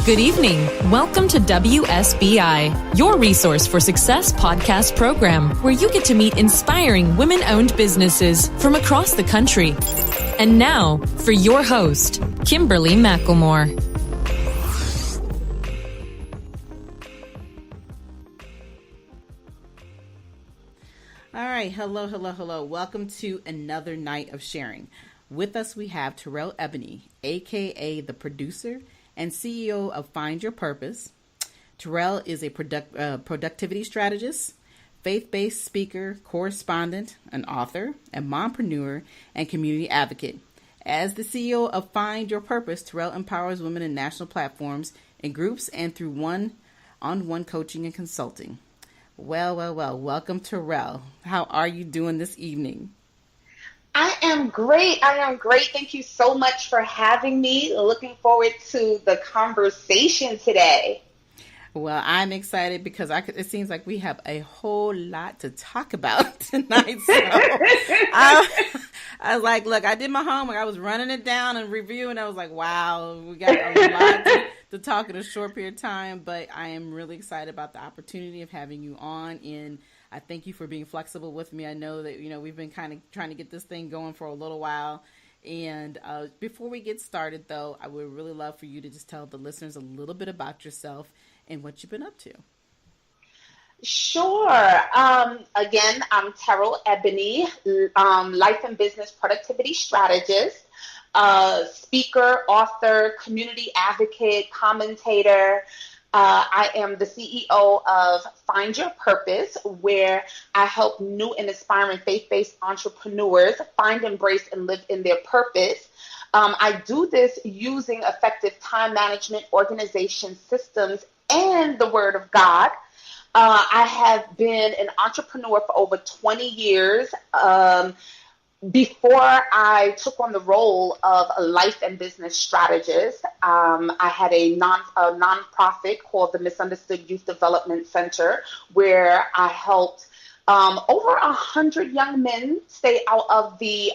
Good evening. Welcome to WSBI, your resource for success podcast program, where you get to meet inspiring women-owned businesses from across the country. And now, for your host, Kimberly McElmore. All right. Hello. Welcome to another night of sharing. With us, we have Terrell Ebony, a.k.a. the producer and CEO of Find Your Purpose. Terrell is a productivity strategist, faith-based speaker, correspondent, an author, a mompreneur, and community advocate. As the CEO of Find Your Purpose, Terrell empowers women in national platforms, in groups, and through one-on-one coaching and consulting. Well. Welcome, Terrell. How are you doing this evening? I am great. Thank you so much for having me. Looking forward to the conversation today. Well, I'm excited because it seems like we have a whole lot to talk about tonight. So I was like, look, I did my homework. I was running it down and reviewing. I was like, wow, we got a lot to talk in a short period of time. But I am really excited about the opportunity of having you on. And I thank you for being flexible with me. I know that, we've been kind of trying to get this thing going for a little while. And before we get started, though, I would really love for you to just tell the listeners a little bit about yourself and what you've been up to. Sure. Again, I'm Terryl Ebony, life and business productivity strategist, speaker, author, community advocate, commentator. I am the CEO of Find Your Purpose, where I help new and aspiring faith-based entrepreneurs find, embrace, and live in their purpose. I do this using effective time management, organization systems, and the Word of God. I have been an entrepreneur for over 20 years. Before I took on the role of a life and business strategist, I had a nonprofit called the Misunderstood Youth Development Center, where I helped over 100 young men stay out of the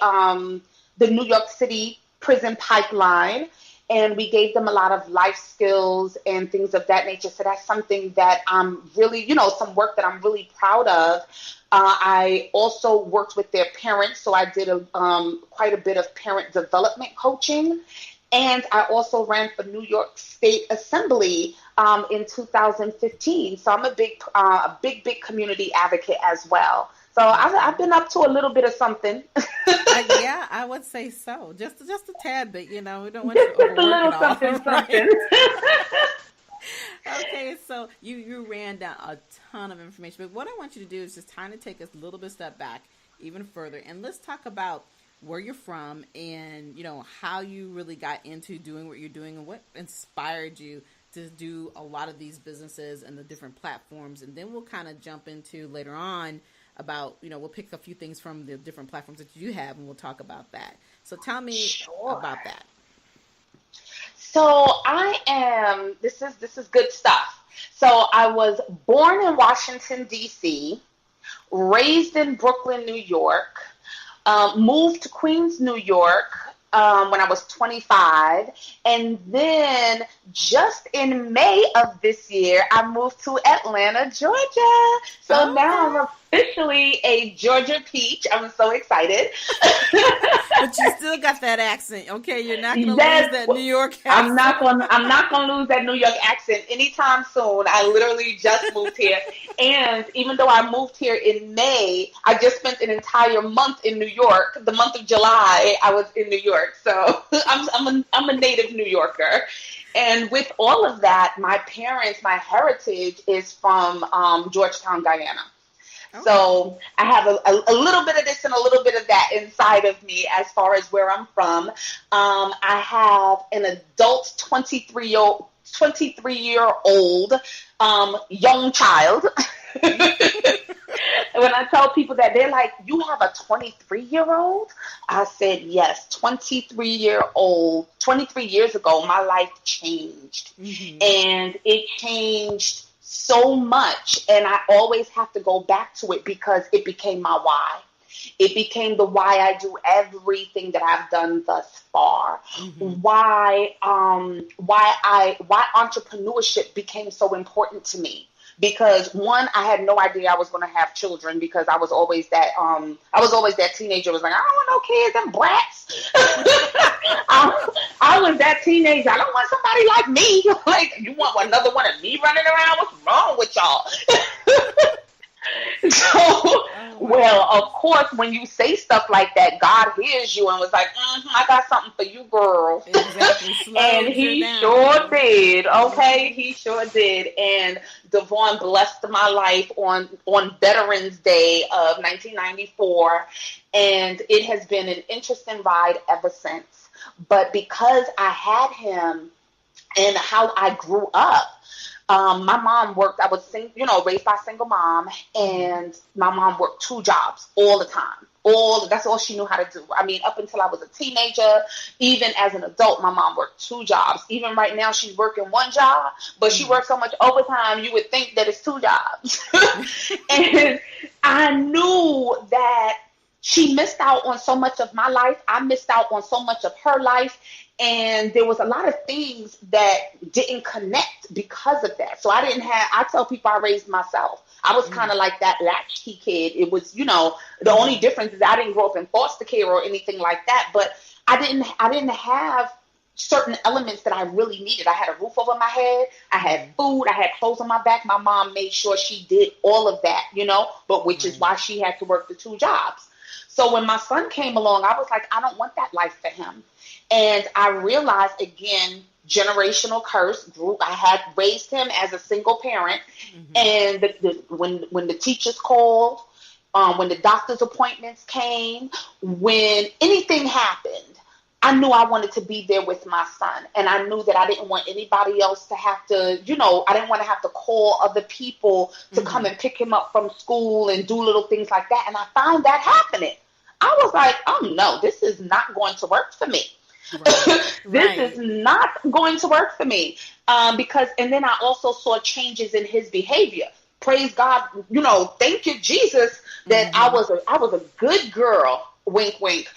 New York City prison pipeline. And we gave them a lot of life skills and things of that nature. So that's something that I'm really, some work that I'm really proud of. I also worked with their parents, so I did quite a bit of parent development coaching. And I also ran for New York State Assembly in 2015. So I'm a big community advocate as well. So I've been up to a little bit of something. Yeah, I would say so. Just a tad bit, we don't want you to overwork just a little something. Okay, so you ran down a ton of information, but what I want you to do is just kind of take us a little bit step back even further, and let's talk about where you're from and, how you really got into doing what you're doing and what inspired you to do a lot of these businesses and the different platforms, and then we'll kind of jump into later on about, we'll pick a few things from the different platforms that you have, and we'll talk about that. So tell me about that. So this is good stuff. So I was born in Washington, D.C., raised in Brooklyn, New York, moved to Queens, New York, when I was 25. And then just in May of this year, I moved to Atlanta, Georgia. So now I'm officially a Georgia peach. I'm so excited. But you still got that accent, okay? You're not going to lose that New York accent. I'm not going to lose that New York accent anytime soon. I literally just moved here. And even though I moved here in May, I just spent an entire month in New York. The month of July, I was in New York. So I'm a native New Yorker. And with all of that, my heritage is from Georgetown, Guyana. Okay. So I have a little bit of this and a little bit of that inside of me as far as where I'm from. I have an adult 23-year-old young child. When I tell people that, they're like, you have a 23-year-old? I said, yes, 23 years ago, my life changed. Mm-hmm. And it changed so much. And I always have to go back to it because it became my why. It became the why I do everything that I've done thus far. Why entrepreneurship became so important to me. Because one, I had no idea I was going to have children, because I was always that teenager who was like, I don't want no kids, them brats. I was that teenager. I don't want somebody like me. Like, you want another one of me running around? What's wrong with y'all? So, well, of course, when you say stuff like that, God hears you and was like, I got something for you, girl. Exactly. And he sure did. Okay, he sure did. And Devon blessed my life on Veterans Day of 1994. And it has been an interesting ride ever since. But because I had him and how I grew up, my mom worked, I was raised by a single mom, and my mom worked 2 jobs all the time. That's all she knew how to do. I mean, up until I was a teenager, even as an adult, my mom worked 2 jobs. Even right now, she's working 1 job, but she works so much overtime, you would think that it's 2 jobs. And I knew that she missed out on so much of my life. I missed out on so much of her life. And there was a lot of things that didn't connect because of that. So I tell people I raised myself. I was kind of like that latchkey kid. It was, the only difference is I didn't grow up in foster care or anything like that. But I didn't have certain elements that I really needed. I had a roof over my head. I had food. I had clothes on my back. My mom made sure she did all of that, but which is why she had to work the 2 jobs. So when my son came along, I was like, I don't want that life for him. And I realized, again, generational curse. I had raised him as a single parent. And when the teachers called, when the doctor's appointments came, when anything happened, I knew I wanted to be there with my son. And I knew that I didn't want anybody else to have to, I didn't want to have to call other people to come and pick him up from school and do little things like that. And I found that happening. I was like, oh no, this is not going to work for me. This is not going to work for me. And then I also saw changes in his behavior. Praise God, thank you, Jesus, that I was a good girl. Wink, wink.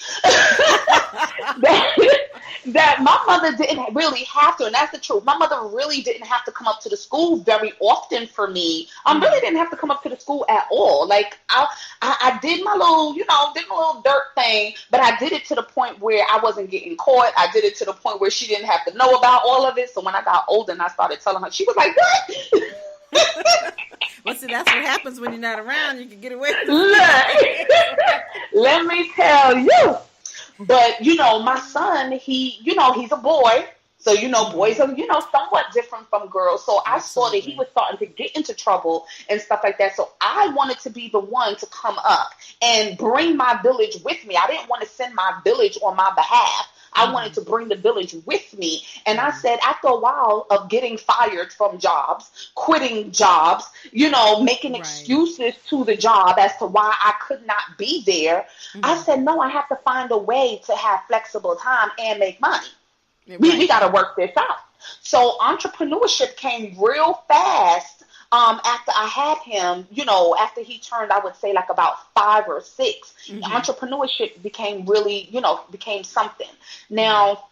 that my mother didn't really have to, and that's the truth. My mother really didn't have to come up to the school very often for me. I really didn't have to come up to the school at all. Like I did my little, did my little dirt thing, but I did it to the point where I wasn't getting caught. I did it to the point where she didn't have to know about all of it. So when I got older and I started telling her, she was like, what? Well, see, that's what happens when you're not around. You can get away with it. Let me tell you. But, my son, he's a boy. So, boys are, somewhat different from girls. So I saw that he was starting to get into trouble and stuff like that. So I wanted to be the one to come up and bring my village with me. I didn't want to send my village on my behalf. I wanted to bring the village with me. And I said, after a while of getting fired from jobs, quitting jobs, making excuses to the job as to why I could not be there, I said, no, I have to find a way to have flexible time and make money. We got to work this out. So entrepreneurship came real fast. After I had him, after he turned, I would say like about 5 or 6, entrepreneurship became really, became something. Now,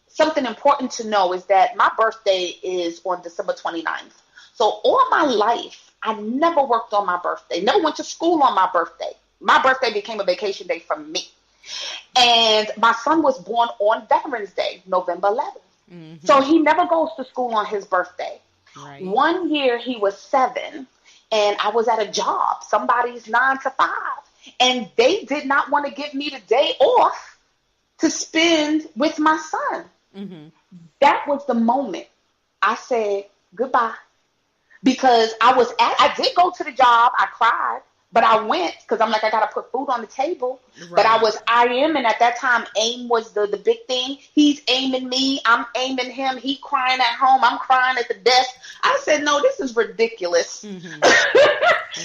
something important to know is that my birthday is on December 29th. So all my life, I never worked on my birthday, never went to school on my birthday. My birthday became a vacation day for me. And my son was born on Veterans Day, November 11th. So he never goes to school on his birthday. Right. One year he was 7 and I was at a job, somebody's 9 to 5, and they did not want to give me the day off to spend with my son. That was the moment I said goodbye, because I did go to the job. I cried, but I went because I'm like, I got to put food on the table. Right. But and at that time, aim was the big thing. He's aiming me. I'm aiming him. He crying at home. I'm crying at the desk. I said, no, this is ridiculous.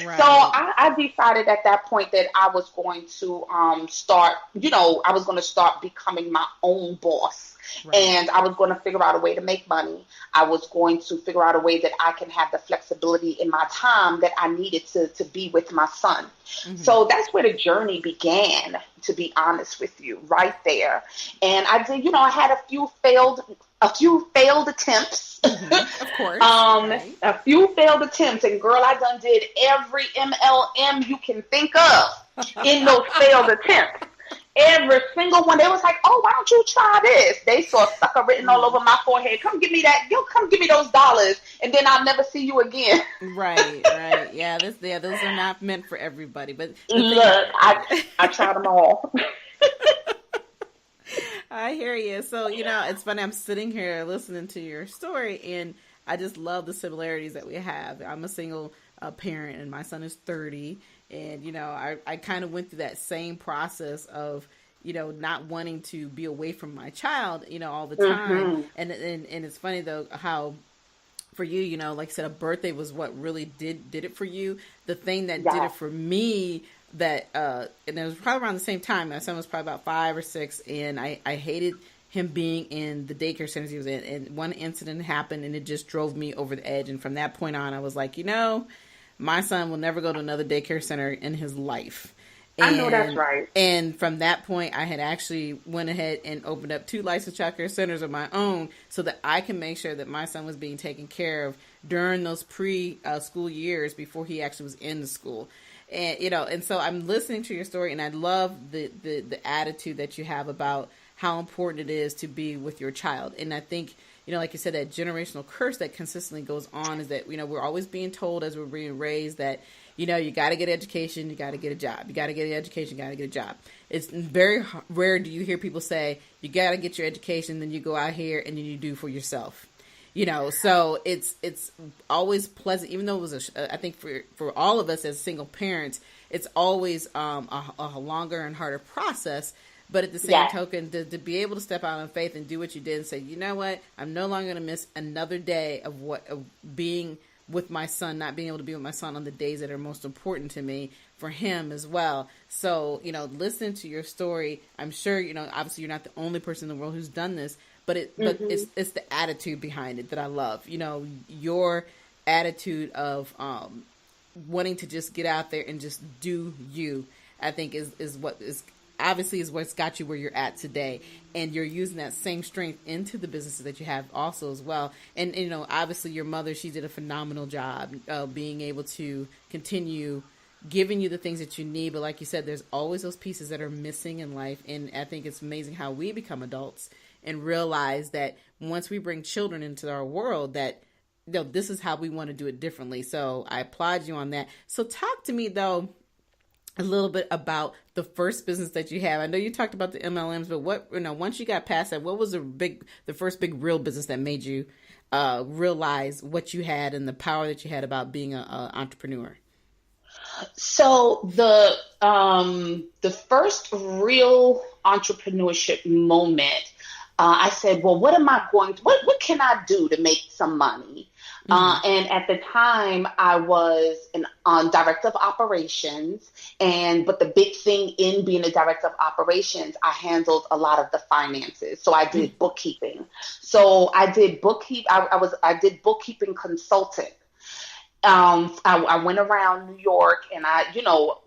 Right. So I decided at that point that I was going to I was going to start becoming my own boss. Right. And I was going to figure out a way to make money. I was going to figure out a way that I can have the flexibility in my time that I needed to be with my son. Mm-hmm. So that's where the journey began, to be honest with you, right there. And I did, I had a few failed attempts. Mm-hmm. Of course. Right. A few failed attempts. And girl, I done did every MLM you can think of in those failed attempts. Every single one. They was like, oh, why don't you try this? They saw sucker written all over my forehead. Come give me that. Come give me those dollars, and then I'll never see you again. Right. Yeah, those are not meant for everybody. But look, I tried them all. I hear you. So, it's funny. I'm sitting here listening to your story, and I just love the similarities that we have. I'm a single parent, and my son is 30. And, I kind of went through that same process of, not wanting to be away from my child, all the time. Mm-hmm. And it's funny, though, how for you, like I said, a birthday was what really did it for you. The thing that did it for me, that and it was probably around the same time. My son was probably about 5 or 6, and I hated him being in the daycare centers he was in. And one incident happened, and it just drove me over the edge. And from that point on, I was like, my son will never go to another daycare center in his life. And, I know that's right. And from that point, I had actually went ahead and opened up 2 licensed child care centers of my own so that I can make sure that my son was being taken care of during those pre-school years before he actually was in the school. And, and so I'm listening to your story, and I love the attitude that you have about how important it is to be with your child. And I think, like you said, that generational curse that consistently goes on is that, we're always being told as we're being raised that, you got to get education, you got to get a job. You got to get an education, you got to get a job. It's very rare do you hear people say, you got to get your education, then you go out here and then you do for yourself. So it's always pleasant, even though it was I think for all of us as single parents, it's always a longer and harder process. But at the same token, to be able to step out on faith and do what you did and say, you know what, I'm no longer going to miss another day of being with my son, not being able to be with my son on the days that are most important to me, for him as well. So, listening to your story, I'm sure, obviously you're not the only person in the world who's done this, but it's the attitude behind it that I love. Your attitude of wanting to just get out there and just do you, I think is what is obviously is what's got you where you're at today. And you're using that same strength into the businesses that you have also as well. And obviously your mother, she did a phenomenal job being able to continue giving you the things that you need. But like you said, there's always those pieces that are missing in life. And I think it's amazing how we become adults and realize that once we bring children into our world, that this is how we want to do it differently. So I applaud you on that. So talk to me though a little bit about the first business that you have. I know you talked about the MLMs, but what, once you got past that, what was the first big real business that made you realize what you had and the power that you had about being an entrepreneur? So the first real entrepreneurship moment, I said, well, what can I do to make some money? Mm-hmm. And at the time I was an director of operations, but the big thing in being a director of operations, I handled a lot of the finances. So I did bookkeeping. So I did I did bookkeeping consulting. I went around New York, and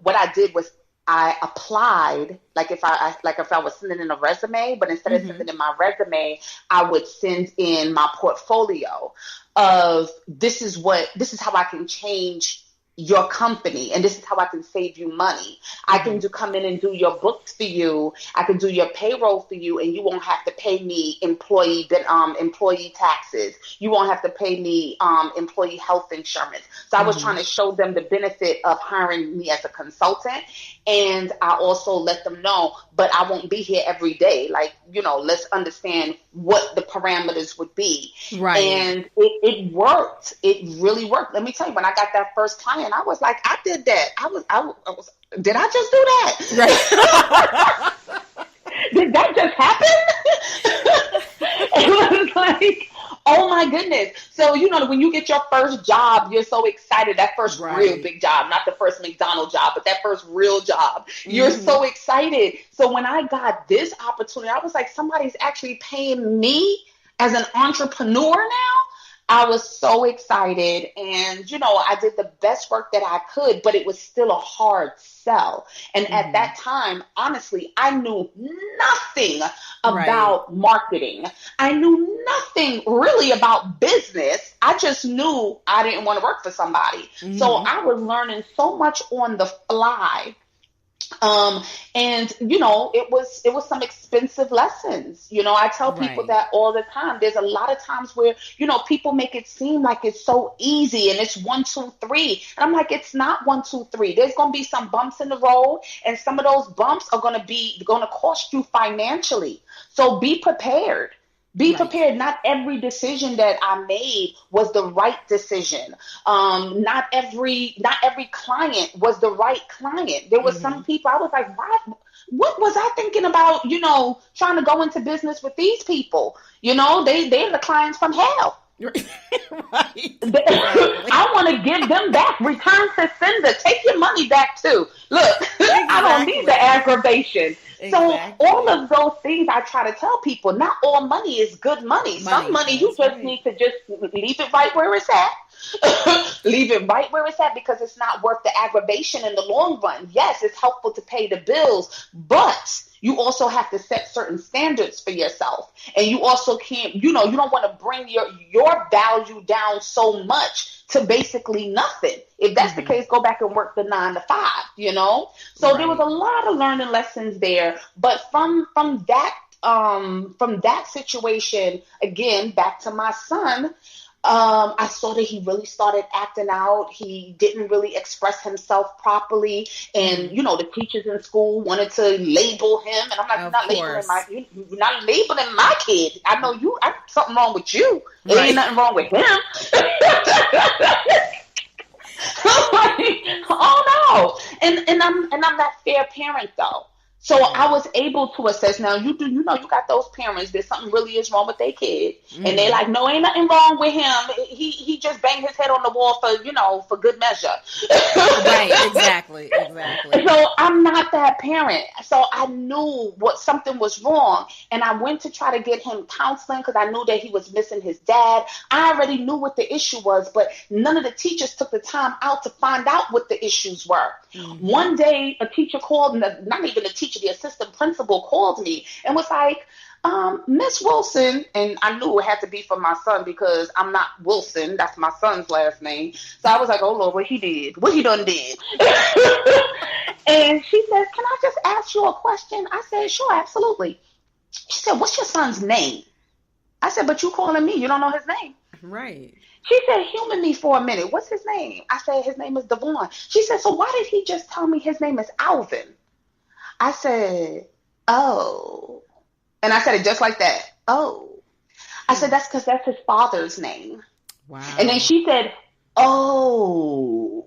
what I did was I applied like if I was sending in a resume, but instead of sending in my resume, I would send in my portfolio of this is how I can change your company, and this is how I can save you money. I can come in and do your books for you. I can do your payroll for you, and you won't have to pay me employee taxes. You won't have to pay me employee health insurance. So I was trying to show them the benefit of hiring me as a consultant, and I also let them know, but I won't be here every day. Like, let's understand what the parameters would be. Right. And it worked. It really worked. Let me tell you, when I got that first client, I was like, I did that. Did I just do that? Right. Did that just happen? It was like, oh my goodness. So, when you get your first job, you're so excited. That first real big job, not the first McDonald's job, but that first real job. You're so excited. So when I got this opportunity, I was like, somebody's actually paying me as an entrepreneur now. I was so excited, and, I did the best work that I could, but it was still a hard sell. And at that time, honestly, I knew nothing about marketing. I knew nothing really about business. I just knew I didn't want to work for somebody. So I was learning so much on the fly. And it was some expensive lessons. I tell people that all the time. There's a lot of times where, people make it seem like it's so easy and it's 1, 2, 3. And I'm like, it's not 1, 2, 3. There's going to be some bumps in the road, and some of those bumps are going to cost you financially. So be prepared. Be prepared. Not every decision that I made was the right decision. Not every client was the right client. There were some people I was like, what was I thinking about, trying to go into business with these people? They're the clients from hell. I want to give them back. Return to sender. Take your money back too. Look, I don't need the aggravation. So all of those things I try to tell people, not all money is good money. Some money you just need to just leave it right where it's at. Leave it right where it's at, because it's not worth the aggravation in the long run. Yes, it's helpful to pay the bills, but you also have to set certain standards for yourself. And you also can't, you don't want to bring your value down so much to basically nothing. If that's the case, go back and work the 9 to 5, So there was a lot of learning lessons there. But from that situation, again, back to my son, I saw that he really started acting out. He didn't really express himself properly. And, the teachers in school wanted to label him. And I'm like, you're not labeling my kid. I know something wrong with you. There ain't nothing wrong with him. I'm like, oh no. And I'm that fair parent though. So I was able to assess. Now you got those parents that something really is wrong with their kid, and they're like, no, ain't nothing wrong with him. He just banged his head on the wall for good measure. Right, exactly. So I'm not that parent. So I knew something was wrong, and I went to try to get him counseling because I knew that he was missing his dad. I already knew what the issue was, but none of the teachers took the time out to find out what the issues were. One day, a teacher called, not even a teacher, the assistant principal called me and was like, Miss Wilson, and I knew it had to be for my son because I'm not Wilson. That's my son's last name. So I was like, oh, Lord, what he done did. And she says, can I just ask you a question? I said, sure, absolutely. She said, what's your son's name? I said, but you calling me. You don't know his name. Right. She said, humor me for a minute. What's his name? I said, his name is Devon. She said, so why did he just tell me his name is Alvin? I said, oh. And I said it just like that. Oh. I said, that's because that's his father's name. Wow. And then she said, oh.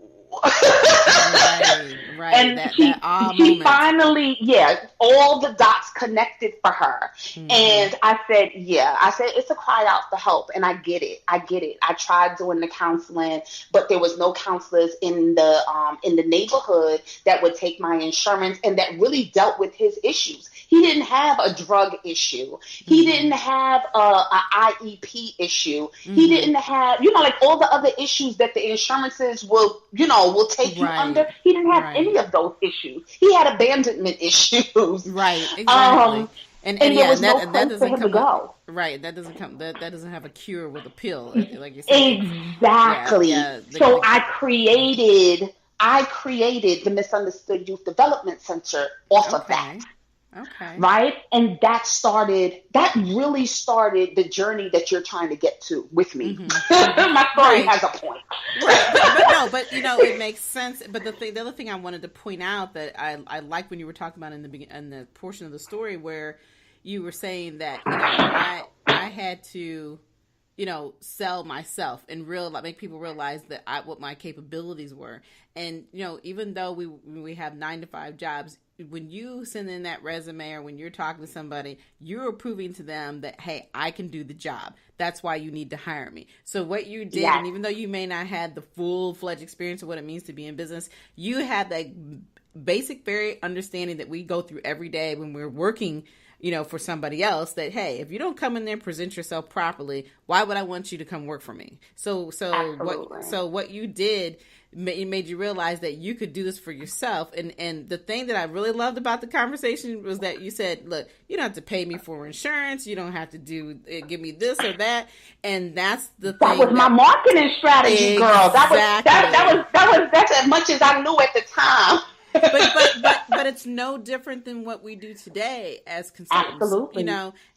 Right. And she finally, all the dots connected for her. And I said, it's a cry out for help. And I get it. I tried doing the counseling, but there was no counselors in the neighborhood that would take my insurance and that really dealt with his issues. He didn't have a drug issue. He didn't have a IEP issue. He didn't have, like all the other issues that the insurances will take you under. He didn't have any of those issues. He had abandonment issues. Right, exactly. And there was no place for him to go. Right, that doesn't have a cure with a pill, like you said. Exactly. So I created the Misunderstood Youth Development Center off of that. Okay. Right? And that really started the journey that you're trying to get to with me. My story has a point. Right. But it makes sense. But the other thing I wanted to point out that I like when you were talking about in the portion of the story where you were saying that, I had to, sell myself and make people realize that what my capabilities were. And, even though we have 9 to 5 jobs, when you send in that resume or when you're talking to somebody, you're proving to them that, hey, I can do the job. That's why you need to hire me. So what you did, and even though you may not have the full-fledged experience of what it means to be in business, you had that basic, very understanding that we go through every day when we're working, for somebody else, that, hey, if you don't come in there and present yourself properly, why would I want you to come work for me? So what you did, it made you realize that you could do this for yourself. And the thing that I really loved about the conversation was that you said, look, you don't have to pay me for insurance. You don't have to give me this or that. And that's the thing. That was my marketing strategy, girl. That's as much as I knew at the time. but it's no different than what we do today as consultants. Absolutely.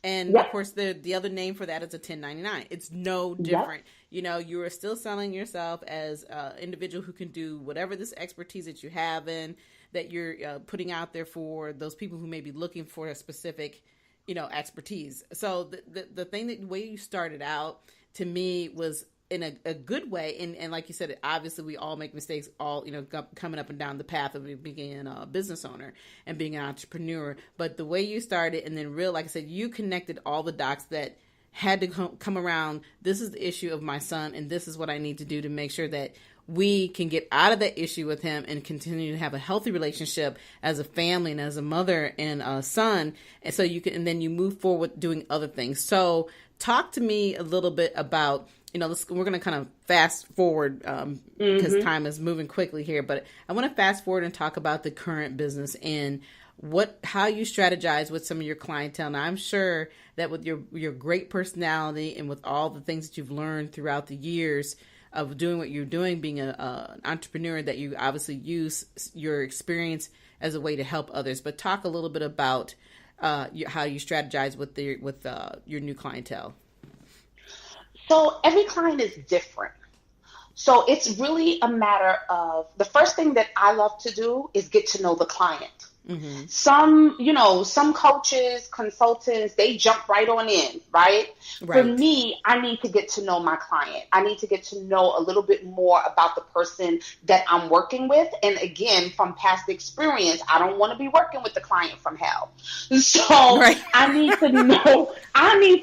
And of course the other name for that is a 1099. It's no different. You are still selling yourself as an individual who can do whatever this expertise that you have in, that you're putting out there for those people who may be looking for a specific, expertise. So the thing the way you started out to me was in a good way. And like you said, obviously we all make mistakes, all, coming up and down the path of being a business owner and being an entrepreneur. But the way you started, and then like I said, you connected all the dots that had to come around. This is the issue of my son, and this is what I need to do to make sure that we can get out of that issue with him and continue to have a healthy relationship as a family and as a mother and a son. And so and then you move forward doing other things. So talk to me a little bit about, we're going to kind of fast forward because time is moving quickly here, but I want to fast forward and talk about the current business and how you strategize with some of your clientele. Now, I'm sure that with your great personality and with all the things that you've learned throughout the years of doing what you're doing, being an entrepreneur, that you obviously use your experience as a way to help others. But talk a little bit about how you strategize with your new clientele. So every client is different. So it's really a matter of, the first thing that I love to do is get to know the client. Mm-hmm. Some coaches, consultants, they jump right on in, right? For me, I need to get to know my client. I need to get to know a little bit more about the person that I'm working with. And again, from past experience, I don't want to be working with the client from hell. So I need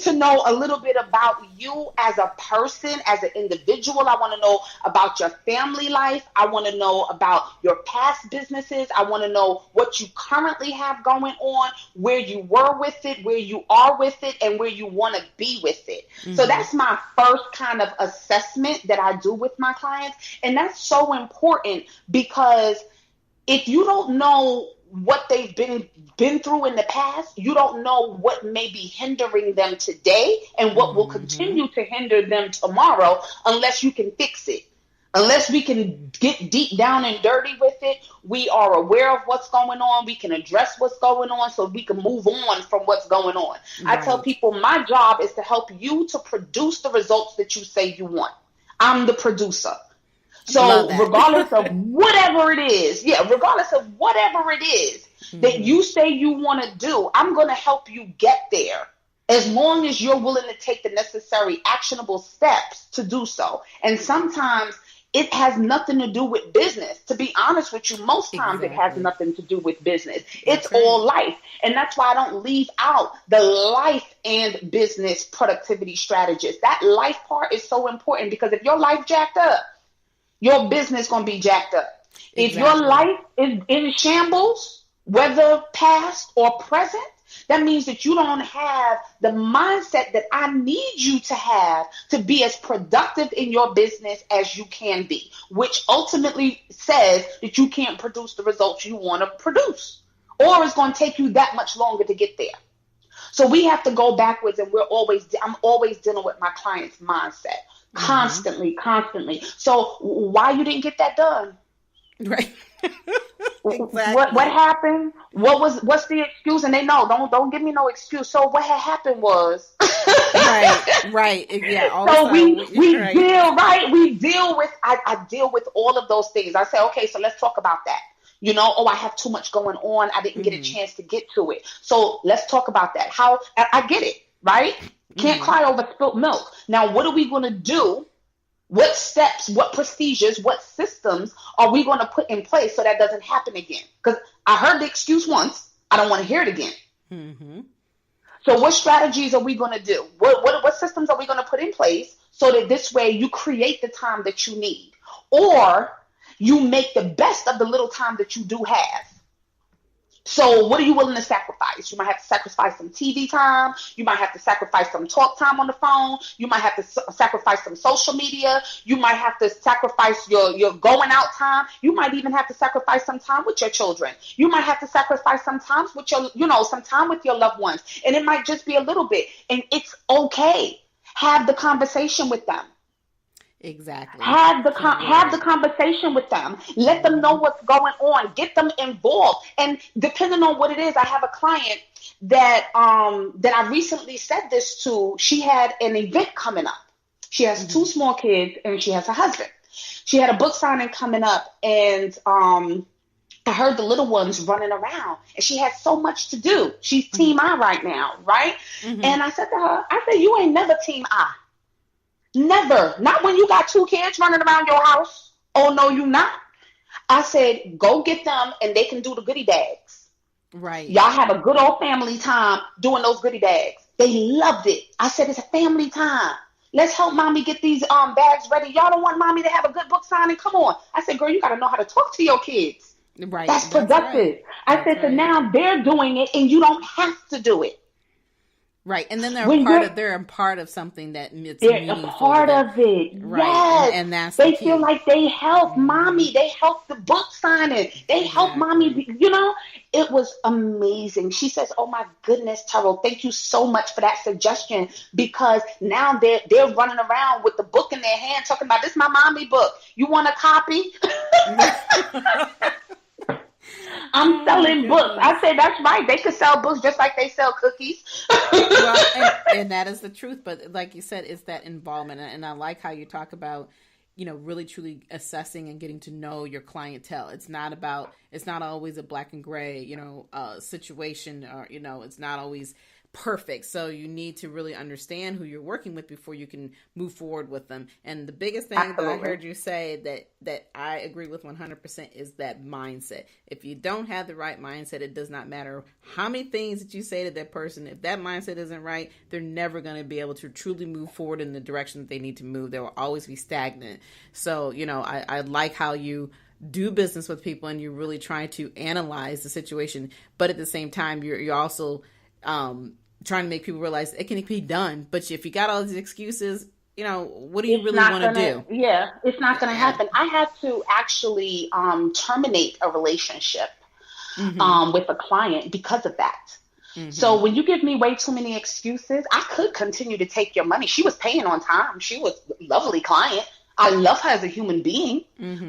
to know a little bit about you as a person, as an individual. I want to know about your family life. I want to know about your past businesses. I want to know what you currently have going on, where you were with it, where you are with it, and where you want to be with it. Mm-hmm. So that's my first kind of assessment that I do with my clients. And that's so important, because if you don't know what they've been through in the past, you don't know what may be hindering them today and what will continue to hinder them tomorrow, unless you can fix it. Unless we can get deep down and dirty with it, we are aware of what's going on. We can address what's going on so we can move on from what's going on. Right. I tell people my job is to help you to produce the results that you say you want. I'm the producer. So regardless of whatever it is, that you say you want to do, I'm going to help you get there, as long as you're willing to take the necessary actionable steps to do so. And sometimes it has nothing to do with business. To be honest with you, most times it has nothing to do with business. It's all life. And that's why I don't leave out the life and business productivity strategies. That life part is so important, because if your life jacked up, your business going to be jacked up. Exactly. If your life is in shambles, whether past or present, that means that you don't have the mindset that I need you to have to be as productive in your business as you can be, which ultimately says that you can't produce the results you want to produce, or it's going to take you that much longer to get there. So we have to go backwards, and I'm always dealing with my client's mindset constantly. So why you didn't get that done? Right. Exactly. What happened? What's the excuse? And they know, don't give me no excuse. So what had happened was right. Yeah. So we deal with I deal with all of those things. I say, okay, so let's talk about that. I have too much going on. I didn't get a chance to get to it. So let's talk about that. How I get it, right? Can't cry over spilt milk. Now, what are we going to do What steps, what procedures, what systems are we going to put in place so that doesn't happen again? Because I heard the excuse once. I don't want to hear it again. Mm-hmm. So what strategies are we going to do? What systems are we going to put in place so that this way you create the time that you need, or you make the best of the little time that you do have? So what are you willing to sacrifice? You might have to sacrifice some TV time. You might have to sacrifice some talk time on the phone. You might have to sacrifice some social media. You might have to sacrifice your going out time. You might even have to sacrifice some time with your children. You might have to sacrifice some time with some time with your loved ones. And it might just be a little bit. And it's okay. Have the conversation with them. Exactly. Have the conversation with them. Let them know what's going on. Get them involved. And depending on what it is, I have a client that I recently said this to. She had an event coming up. She has two small kids and she has a husband. She had a book signing coming up, and I heard the little ones running around, and she had so much to do. She's Team I right now, right? Mm-hmm. And I said to her, you ain't never Team I. Never. Not when you got two kids running around your house. Oh, no, you not. I said, go get them and they can do the goodie bags. Right. Y'all have a good old family time doing those goodie bags. They loved it. I said, it's a family time. Let's help mommy get these bags ready. Y'all don't want mommy to have a good book signing? Come on. I said, girl, you got to know how to talk to your kids. Right. That's productive. Right. I said, so now they're doing it and you don't have to do it. Right, and then they're a part of something that it's they're a part of it. Right, yes, and that's they feel like they help mommy. They help the book signing. They help mommy. It was amazing. She says, "Oh my goodness, Terrell, thank you so much for that suggestion, because now they're running around with the book in their hand, talking about, this is my mommy book. You want a copy?" I'm selling books. I say, that's right. They could sell books just like they sell cookies. and that is the truth. But like you said, it's that involvement. And I like how you talk about, really truly assessing and getting to know your clientele. It's not always a black and gray, situation, or, it's not always perfect. So you need to really understand who you're working with before you can move forward with them. And the biggest thing that I heard you say that I agree with 100% is that mindset. If you don't have the right mindset, it does not matter how many things that you say to that person. If that mindset isn't right, they're never going to be able to truly move forward in the direction that they need to move. They will always be stagnant. So, I like how you do business with people and you're really trying to analyze the situation. But at the same time, you're also, trying to make people realize it can be done. But if you got all these excuses, what do you really want to do? Yeah, it's not going to happen. I had to actually terminate a relationship with a client because of that. Mm-hmm. So when you give me way too many excuses, I could continue to take your money. She was paying on time. She was a lovely client. I love her as a human being,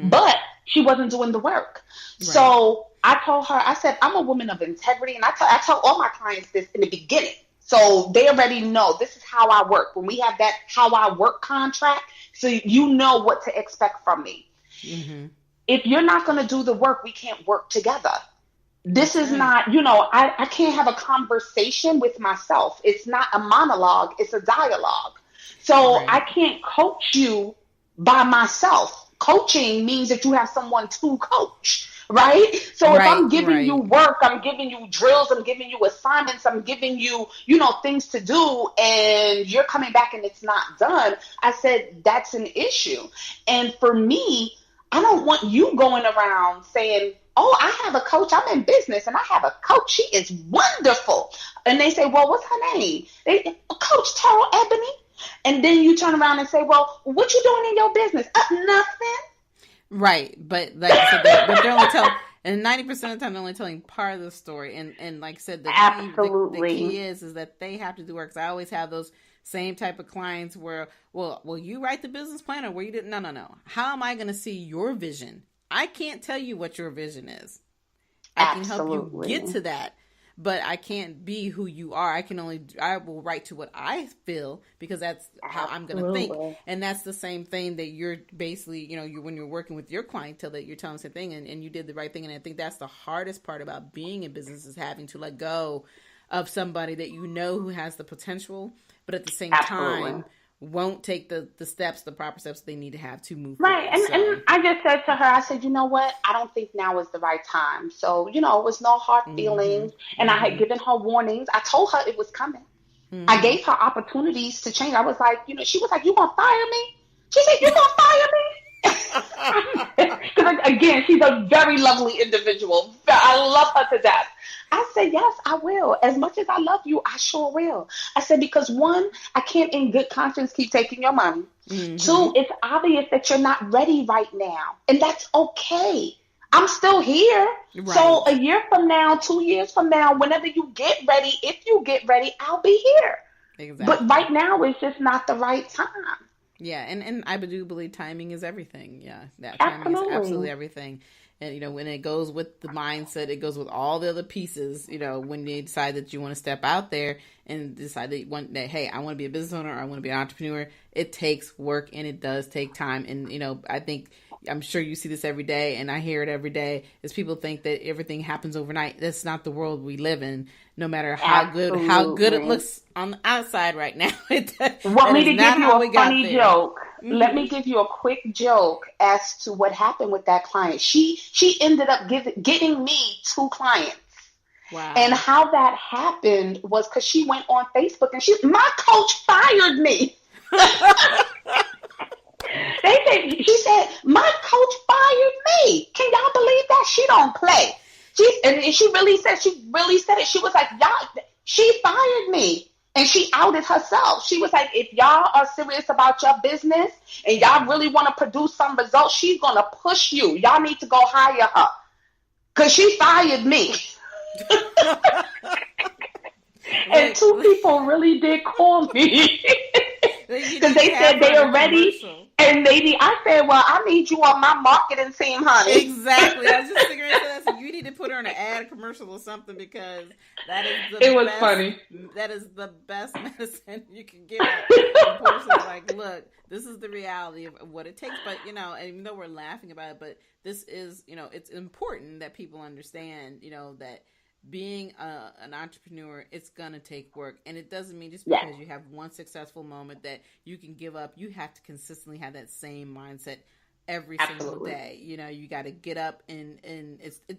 but she wasn't doing the work. Right. So I told her, I said, I'm a woman of integrity. And I tell all my clients this in the beginning. So they already know this is how I work. When we have that how I work contract, so you know what to expect from me. Mm-hmm. If you're not going to do the work, we can't work together. This is not, I can't have a conversation with myself. It's not a monologue. It's a dialogue. So I can't coach you by myself. Coaching means that you have someone to coach. Right? So if I'm giving you work, I'm giving you drills, I'm giving you assignments, I'm giving you, things to do, and you're coming back and it's not done, I said, that's an issue. And for me, I don't want you going around saying, oh, I have a coach, I'm in business and I have a coach, she is wonderful. And they say, well, what's her name? Coach Terryl Ebony. And then you turn around and say, well, what you doing in your business? Nothing. Right, but like I said, they're only telling, and 90% of the time they're only telling part of the story. And like I said, the key is that they have to do work. 'Cause I always have those same type of clients where, well, you write the business plan, or where you didn't? No. How am I going to see your vision? I can't tell you what your vision is. I can help you get to that, but I can't be who you are. I will write to what I feel, because that's how I'm going to think. And that's the same thing that you're basically, when you're working with your clientele, that you're telling the same thing, and you did the right thing. And I think that's the hardest part about being in business, is having to let go of somebody that who has the potential, but at the same time won't take the proper steps they need to have to move Right. forward. And I just said to her, I said, you know what? I don't think now is the right time. So, it was no hard feelings. And I had given her warnings. I told her it was coming. I gave her opportunities to change. I was like, she was like, you gonna fire me? She said, you gonna fire me? Because again, she's a very lovely individual. I love her to death. I said, yes, I will. As much as I love you, I sure will. I said, because one, I can't in good conscience keep taking your money. Two, it's obvious that you're not ready right now. And that's okay. I'm still here. Right. So a year from now, 2 years from now, whenever you get ready, if you get ready, I'll be here. Exactly. But right now, it's just not the right time. Yeah, and I do believe timing is everything. Yeah, timing is absolutely everything. And, when it goes with the mindset, it goes with all the other pieces, when you decide that you want to step out there and decide that hey, I want to be a business owner or I want to be an entrepreneur, it takes work and it does take time. And, I'm sure you see this every day and I hear it every day, is people think that everything happens overnight. That's not the world we live in, no matter how good it looks on the outside right now. Want me to give you a funny joke? Let me give you a quick joke as to what happened with that client. She ended up getting me 2 clients. Wow. And how that happened was because she went on Facebook and my coach fired me. She said, my coach fired me. Can y'all believe that? She don't play. She really said it. She was like, y'all, she fired me. And she outed herself. She was like, if y'all are serious about your business and y'all really want to produce some results, she's going to push you. Y'all need to go hire her. Because she fired me. And 2 people really did call me. Because they said they are ready. And I said, well, I need you on my marketing team, honey. Exactly. I was just figuring that. So you need to put her in an ad commercial or something, because that is funny. That is the best medicine you can give a person. Like, look, this is the reality of what it takes. But, and even though we're laughing about it, but this is, it's important that people understand, that being an entrepreneur, it's going to take work. And it doesn't mean just because you have one successful moment that you can give up. You have to consistently have that same mindset every single day. You got to get up and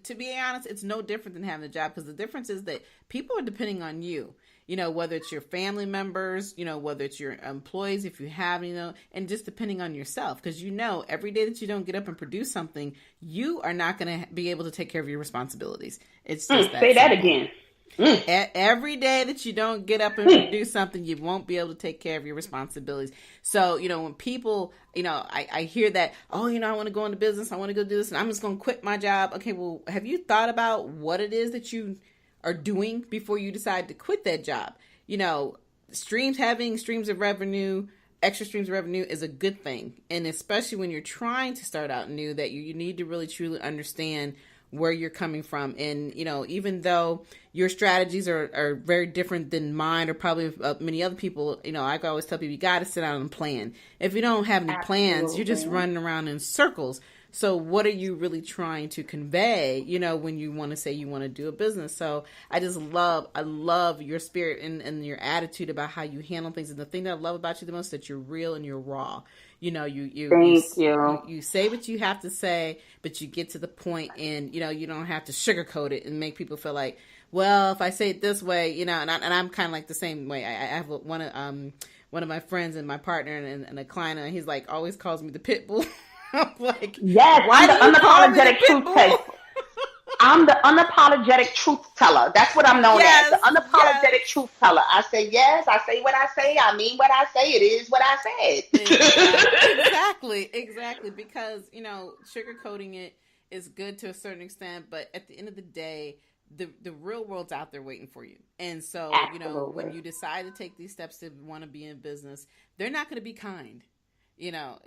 to be honest, it's no different than having a job, because the difference is that people are depending on you. Whether it's your family members, whether it's your employees, if you have, and just depending on yourself. Because every day that you don't get up and produce something, you are not going to be able to take care of your responsibilities. It's just that. Say that again. Every day that you don't get up and produce something, you won't be able to take care of your responsibilities. So, when people, I hear that, I want to go into business, I want to go do this, and I'm just going to quit my job. Okay, well, have you thought about what it is that you are doing before you decide to quit that job? Having streams of revenue, extra streams of revenue is a good thing. And especially when you're trying to start out new, that you need to really truly understand where you're coming from. And, even though your strategies are very different than mine or probably many other people, I always tell people, you got to sit down and plan. If you don't have any plans, you're just running around in circles. So what are you really trying to convey, when you want to say you want to do a business? So I love your spirit and your attitude about how you handle things. And the thing that I love about you the most is that you're real and you're raw. You say what you have to say, but you get to the point, and, you don't have to sugarcoat it and make people feel like, well, if I say it this way, and I'm kind of like the same way. I have one of my friends and my partner and a client, and he's like, always calls me the pit bull. I'm like, yes, I'm the unapologetic truth teller. I'm the unapologetic truth teller. That's what I'm known as, the unapologetic truth teller. I say yes, I say what I say, I mean what I say, it is what I said. Exactly. Because, sugarcoating it is good to a certain extent, but at the end of the day, the real world's out there waiting for you. And so, when you decide to take these steps to want to be in business, they're not going to be kind. They're not,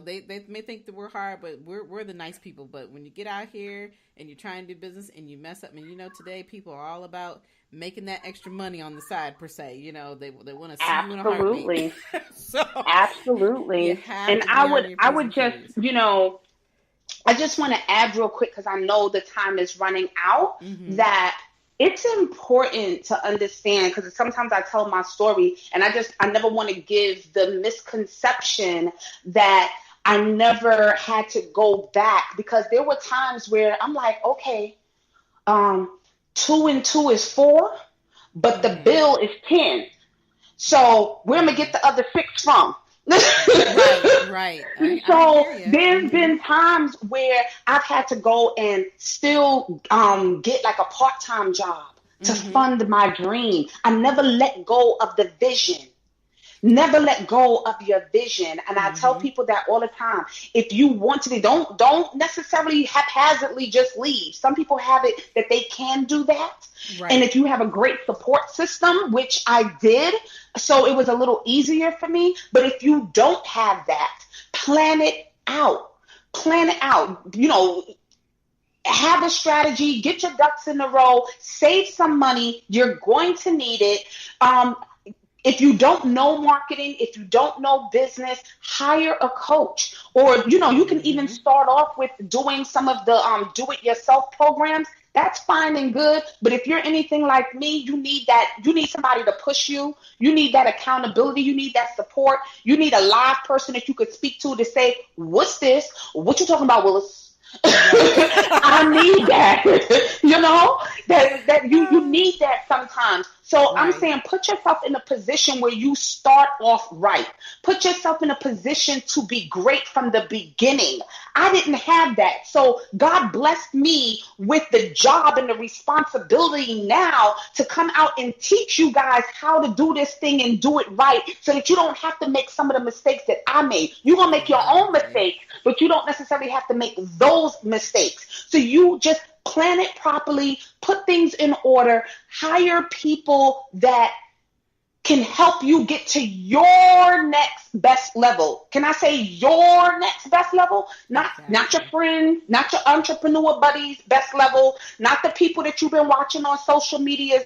they may think that we're hard, but we're the nice people. But when you get out here and you're trying to do business and you mess up, today people are all about making that extra money on the side, per se. They want to see you in a heartbeat. Absolutely. And I would just, I just want to add real quick, because I know the time is running out, that it's important to understand, because sometimes I tell my story and I never want to give the misconception that I never had to go back, because there were times where I'm like, okay, 2 and 2 is 4, but the bill is 10. So where am I get the other 6 from? Right. So there's been times where I've had to go and still get like a part-time job to fund my dream. I never let go of the vision. Never let go of your vision. And I tell people that all the time. If you want to, don't necessarily haphazardly just leave. Some people have it that they can do that. Right. And if you have a great support system, which I did, so it was a little easier for me. But if you don't have that, plan it out. Plan it out. You know, have a strategy, get your ducks in a row, save some money. You're going to need it. If you don't know marketing, if you don't know business, hire a coach. Or, you know, you can even start off with doing some of the do-it-yourself programs. That's fine and good. But if you're anything like me, you need somebody to push you. You need that accountability. You need that support. You need a live person that you could speak to say, what's this? What you talking about, Willis? I need that. You know, that you need that sometimes. So I'm saying put yourself in a position where you start off right. Put yourself in a position to be great from the beginning. I didn't have that. So God blessed me with the job and the responsibility now to come out and teach you guys how to do this thing and do it right, so that you don't have to make some of the mistakes that I made. You're going to make your own mistakes, but you don't necessarily have to make those mistakes. So you just plan it properly, put things in order, hire people that can help you get to your next best level. Can I say your next best level? Not your friends, not your entrepreneur buddies' best level, not the people that you've been watching on social media's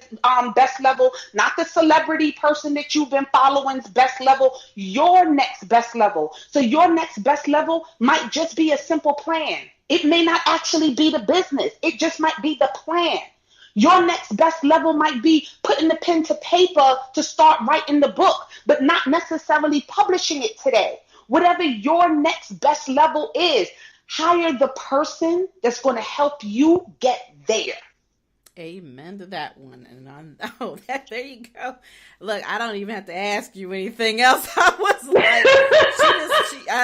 best level, not the celebrity person that you've been following's best level, your next best level. So your next best level might just be a simple plan. It may not actually be the business. It just might be the plan. Your next best level might be putting the pen to paper to start writing the book, but not necessarily publishing it today. Whatever your next best level is, hire the person that's going to help you get there. Amen to that one. And there you go. Look, I don't even have to ask you anything else. I was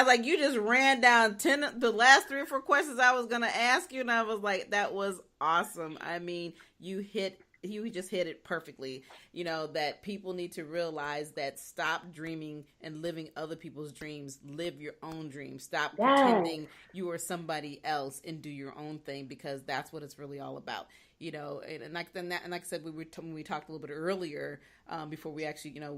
like, you just ran down the last 3 or 4 questions I was going to ask you. And I was like, that was awesome. I mean, you just hit it perfectly. You know, that people need to realize that stop dreaming and living other people's dreams. Live your own dreams. Stop pretending you are somebody else and do your own thing, because that's what it's really all about. You know, and like I said, when we talked a little bit earlier, before we actually, you know,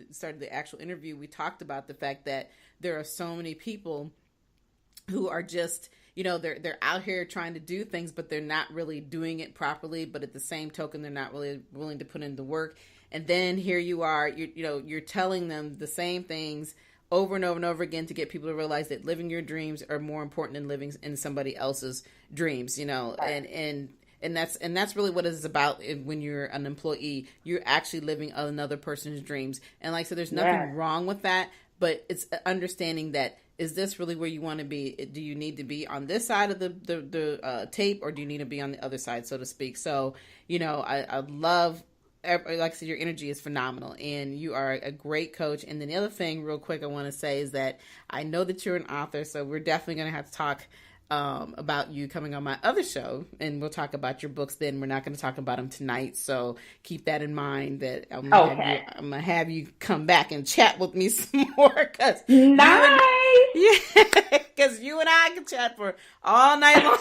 started the actual interview, we talked about the fact that there are so many people who are just, you know, they're out here trying to do things, but they're not really doing it properly. But at the same token, they're not really willing to put in the work. And then here you are, you're telling them the same things over and over and over again to get people to realize that living your dreams are more important than living in somebody else's dreams. You know, And that's really what it's about. When you're an employee, you're actually living another person's dreams. And like I said, there's nothing wrong with that, but it's understanding that, is this really where you want to be? Do you need to be on this side of the tape, or do you need to be on the other side, so to speak? So, you know, I love, like I said, your energy is phenomenal, and you are a great coach. And then the other thing real quick I want to say is that I know that you're an author, so we're definitely going to have to talk about you coming on my other show, and we'll talk about your books then. We're not going to talk about them tonight, so keep that in mind, that I'm going to have you come back and chat with me some more, because you and I can chat for all night long.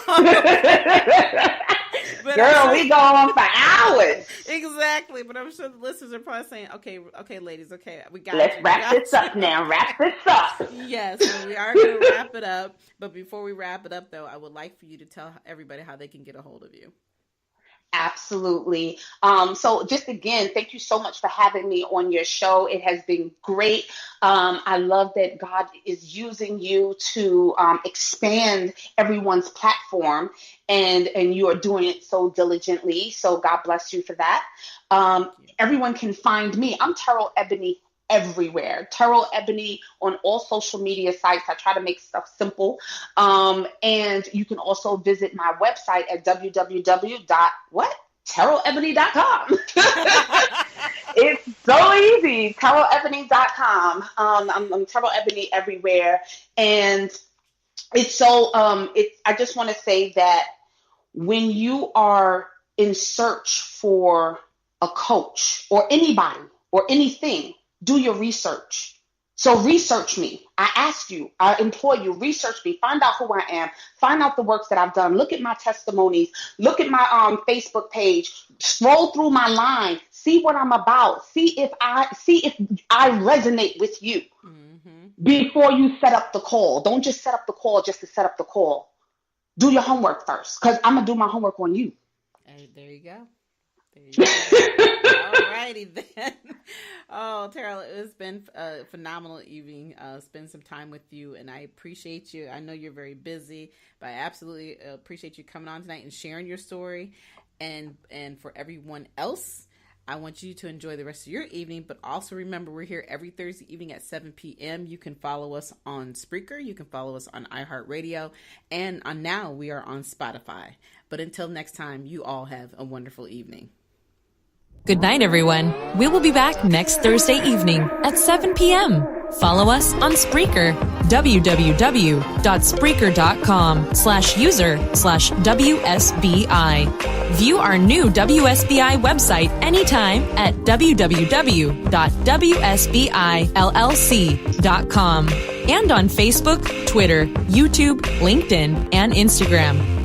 But girl, we go on for hours. Exactly, but I'm sure the listeners are probably saying, okay, ladies, we got Let's wrap this up now. Wrap this up. Yes, so we are going to wrap it up. But before we wrap it up, though, I would like for you to tell everybody how they can get a hold of you. Absolutely. So just again, thank you so much for having me on your show. It has been great. I love that God is using you to expand everyone's platform, and you are doing it so diligently. So God bless you for that. Everyone can find me. I'm Terryl Ebony everywhere. Terrell Ebony on all social media sites. I try to make stuff simple. And you can also visit my website at www.terrellebony.com. It's so easy. terrellebony.com. I'm Terrell Ebony everywhere. And it's so, I just want to say that when you are in search for a coach or anybody or anything, do your research. So research me. I ask you, I implore you, research me, find out who I am, find out the works that I've done, look at my testimonies, look at my Facebook page, scroll through my line, see what I'm about, see if I resonate with you before you set up the call. Don't just set up the call just to set up the call. Do your homework first, because I'm going to do my homework on you. Hey, there you go. All righty then. Oh, Terrell, it's been a phenomenal evening. Spend some time with you, and I appreciate you. I know you're very busy, but I absolutely appreciate you coming on tonight and sharing your story. And for everyone else, I want you to enjoy the rest of your evening, but also remember we're here every Thursday evening at 7 p.m. You can follow us on Spreaker. You can follow us on iHeartRadio, and now we are on Spotify. But until next time, you all have a wonderful evening. Good night, everyone. We will be back next Thursday evening at 7 p.m. Follow us on Spreaker, www.spreaker.com/user/WSBI. View our new WSBI website anytime at www.wsbillc.com and on Facebook, Twitter, YouTube, LinkedIn, and Instagram.